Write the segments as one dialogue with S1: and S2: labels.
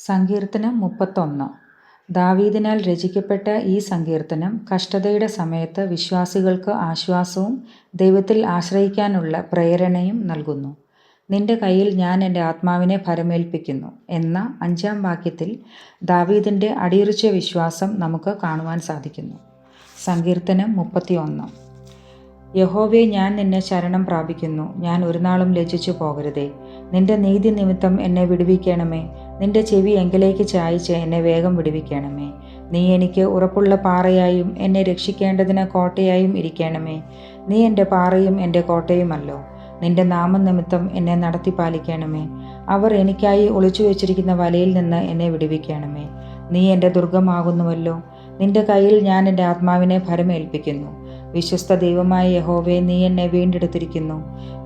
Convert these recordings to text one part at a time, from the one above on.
S1: സങ്കീർത്തനം 31. ദാവീദിനാൽ രചിക്കപ്പെട്ട ഈ സങ്കീർത്തനം കഷ്ടതയുടെ സമയത്ത് വിശ്വാസികൾക്ക് ആശ്വാസവും ദൈവത്തിൽ ആശ്രയിക്കാനുള്ള പ്രേരണയും നൽകുന്നു. നിന്റെ കയ്യിൽ ഞാൻ എൻ്റെ ആത്മാവിനെ ഭരമേൽപ്പിക്കുന്നു എന്ന 5-ാം വാക്യത്തിൽ ദാവീദിൻ്റെ അടിയുറച്ച വിശ്വാസം നമുക്ക് കാണുവാൻ സാധിക്കുന്നു. സങ്കീർത്തനം 31. യഹോവേ, ഞാൻ നിന്നെ ശരണം പ്രാപിക്കുന്നു. ഞാൻ ഒരു നാളും ലജ്ജിച്ചു പോകരുതേ. നിന്റെ നീതി നിമിത്തം എന്നെ വിടുവിക്കണമേ. നിന്റെ ചെവി എങ്കിലേക്ക് ചായച്ച് എന്നെ വേഗം വിടുവിക്കണമേ. നീ എനിക്ക് ഉറപ്പുള്ള പാറയായും എന്നെ രക്ഷിക്കേണ്ടതിന് കോട്ടയായും ഇരിക്കണമേ. നീ എൻ്റെ പാറയും എൻ്റെ കോട്ടയുമല്ലോ. നിന്റെ നാമനിമിത്തം എന്നെ നടത്തി പാലിക്കണമേ. അവർ എനിക്കായി ഒളിച്ചു വെച്ചിരിക്കുന്ന വലയിൽ നിന്ന് എന്നെ വിടുവിക്കണമേ. നീ എൻ്റെ ദുർഗമാകുന്നുവല്ലോ. നിന്റെ കയ്യിൽ ഞാൻ എൻ്റെ ആത്മാവിനെ ഭരമേൽപ്പിക്കുന്നു. വിശ്വസ്ത ദൈവമായ യഹോവേ, നീ എന്നെ വീണ്ടെടുത്തിരിക്കുന്നു.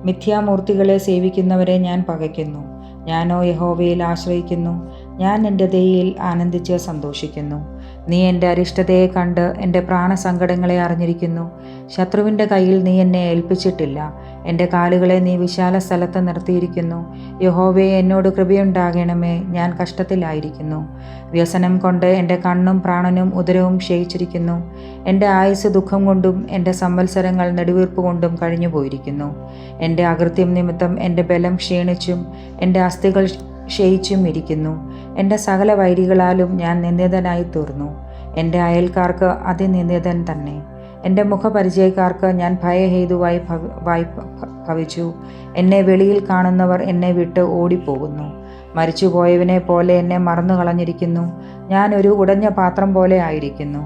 S1: മിഥ്യാമൂർത്തികളെ സേവിക്കുന്നവരെ ഞാൻ പകയ്ക്കുന്നു. ഞാനോ യഹോവയിൽ ആശ്രയിക്കുന്നു. ഞാൻ എൻ്റെ ദയയിൽ ആനന്ദിച്ച് സന്തോഷിക്കുന്നു. നീ എൻ്റെ അരിഷ്ടതയെ കണ്ട് എൻ്റെ പ്രാണസങ്കടങ്ങളെ അറിഞ്ഞിരിക്കുന്നു. ശത്രുവിൻ്റെ കയ്യിൽ നീ എന്നെ ഏൽപ്പിച്ചിട്ടില്ല. എൻ്റെ കാലുകളെ നീ വിശാല സ്ഥലത്ത് നിർത്തിയിരിക്കുന്നു. യഹോവേ, എന്നോട് കൃപയുണ്ടാകണമേ. ഞാൻ കഷ്ടത്തിലായിരിക്കുന്നു. വ്യസനം കൊണ്ട് എൻ്റെ കണ്ണും പ്രാണനും ഉദരവും ക്ഷയിച്ചിരിക്കുന്നു. എൻ്റെ ആയുസ് ദുഃഖം കൊണ്ടും എൻ്റെ സംവത്സരങ്ങൾ നെടുവീർപ്പ് കൊണ്ടും കഴിഞ്ഞു പോയിരിക്കുന്നു. എൻ്റെ അകൃത്യം നിമിത്തം എൻ്റെ ബലം ക്ഷീണിച്ചും എൻ്റെ അസ്ഥികൾ ക്ഷയിച്ചും ഇരിക്കുന്നു. എൻ്റെ സകല വൈരികളാലും ഞാൻ നിന്ദിതനായി തീർന്നു. എൻ്റെ അയൽക്കാർക്ക് അതിനിന്ദിതൻ തന്നെ. എൻ്റെ മുഖപരിചയക്കാർക്ക് ഞാൻ ഭയഹേതുവായി ഭവിച്ചു. എന്നെ വെളിയിൽ കാണുന്നവർ എന്നെ വിട്ട് ഓടിപ്പോകുന്നു. മരിച്ചുപോയവനെ പോലെ എന്നെ മറന്നു കളഞ്ഞിരിക്കുന്നു. ഞാൻ ഒരു ഉടഞ്ഞ പാത്രം പോലെ ആയിരിക്കുന്നു.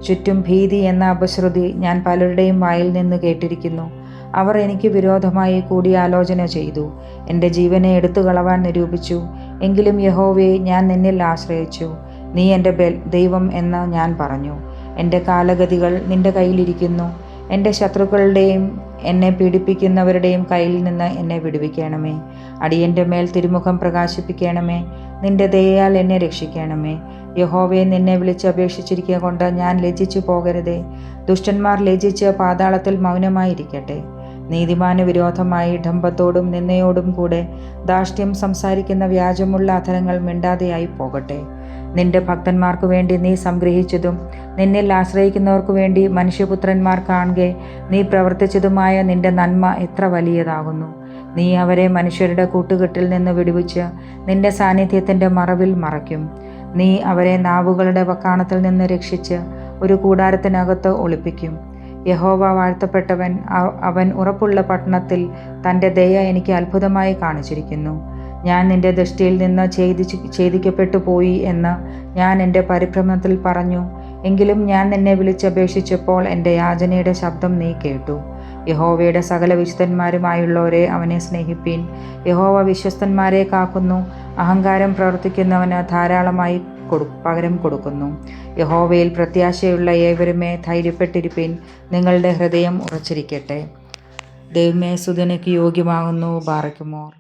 S1: ചുറ്റും ഭീതി എന്ന അപശ്രുതി ഞാൻ പലരുടെയും വായിൽ നിന്ന് കേട്ടിരിക്കുന്നു. അവർ എനിക്ക് വിരോധമായി കൂടിയാലോചന ചെയ്തു. എൻ്റെ ജീവനെ എടുത്തു കളവാൻ നിരൂപിച്ചു. എങ്കിലും യഹോവേ, ഞാൻ നിന്നിൽ ആശ്രയിച്ചു. നീ എൻ്റെ ദൈവം എന്ന് ഞാൻ പറഞ്ഞു. എൻ്റെ കാലഗതികൾ നിൻ്റെ കയ്യിലിരിക്കുന്നു. എൻ്റെ ശത്രുക്കളുടെയും എന്നെ പീഡിപ്പിക്കുന്നവരുടെയും കയ്യിൽ നിന്ന് എന്നെ വിടുവിക്കണമേ. അടിയൻ്റെ മേൽ തിരുമുഖം പ്രകാശിപ്പിക്കണമേ. നിൻ്റെ ദയയാൽ എന്നെ രക്ഷിക്കണമേ. യഹോവയെ, നിന്നെ വിളിച്ചപേക്ഷിച്ചിരിക്കുക കൊണ്ട് ഞാൻ ലജ്ജിച്ചു പോകരുതേ. ദുഷ്ടന്മാർ ലജ്ജിച്ച് പാതാളത്തിൽ മൗനമായിരിക്കട്ടെ. നീതിമാന് വിരോധമായി ഡംഭത്തോടും നിന്നയോടും കൂടെ ധാർഷ്ട്യം സംസാരിക്കുന്ന വ്യാജമുള്ള അധരങ്ങൾ മിണ്ടാതെയായി പോകട്ടെ. നിന്റെ ഭക്തന്മാർക്കു വേണ്ടി നീ സംഗ്രഹിച്ചതും നിന്നിൽ ആശ്രയിക്കുന്നവർക്കു വേണ്ടി മനുഷ്യപുത്രന്മാർ കാണുകെ നീ പ്രവർത്തിച്ചതുമായ നിന്റെ നന്മ എത്ര വലിയതാകുന്നു. നീ അവരെ മനുഷ്യരുടെ കൂട്ടുകെട്ടിൽ നിന്ന് വിടുവിച്ച് നിന്റെ സാന്നിധ്യത്തിൻ്റെ മറവിൽ മറയ്ക്കും. നീ അവരെ നാവുകളുടെ വക്കാണത്തിൽ നിന്ന് രക്ഷിച്ച് ഒരു കൂടാരത്തിനകത്ത് ഒളിപ്പിക്കും. യഹോവ വാഴ്ത്തപ്പെട്ടവൻ. അവൻ ഉറപ്പുള്ള പട്ടണത്തിൽ തൻ്റെ ദയ എനിക്ക് അത്ഭുതമായി കാണിച്ചിരിക്കുന്നു. ഞാൻ നിന്റെ ദൃഷ്ടിയിൽ നിന്ന് ഛേദിക്കപ്പെട്ടു പോയി എന്ന് ഞാൻ എൻ്റെ പരിഭ്രമത്തിൽ പറഞ്ഞു. എങ്കിലും ഞാൻ നിന്നെ വിളിച്ചപേക്ഷിച്ചപ്പോൾ എൻ്റെ യാചനയുടെ ശബ്ദം നീ കേട്ടു. യഹോവയുടെ സകല വിശുദ്ധന്മാരുമായുള്ളവരെ അവനെ സ്നേഹിപ്പീൻ. യഹോവ വിശ്വസ്തന്മാരെ കാക്കുന്നു. അഹങ്കാരം പ്രവർത്തിക്കുന്നവന് ധാരാളമായി പകരം കൊടുക്കുന്നു. യഹോവയിൽ പ്രത്യാശയുള്ള ഏവരുമേ ധൈര്യപ്പെട്ടിരിപ്പീൻ. നിങ്ങളുടെ ഹൃദയം ഉറച്ചിരിക്കട്ടെ. ദൈവമേ, സ്തുതിക്ക് യോഗ്യമാകുന്നു. ബാറയ്ക്കുമോർ.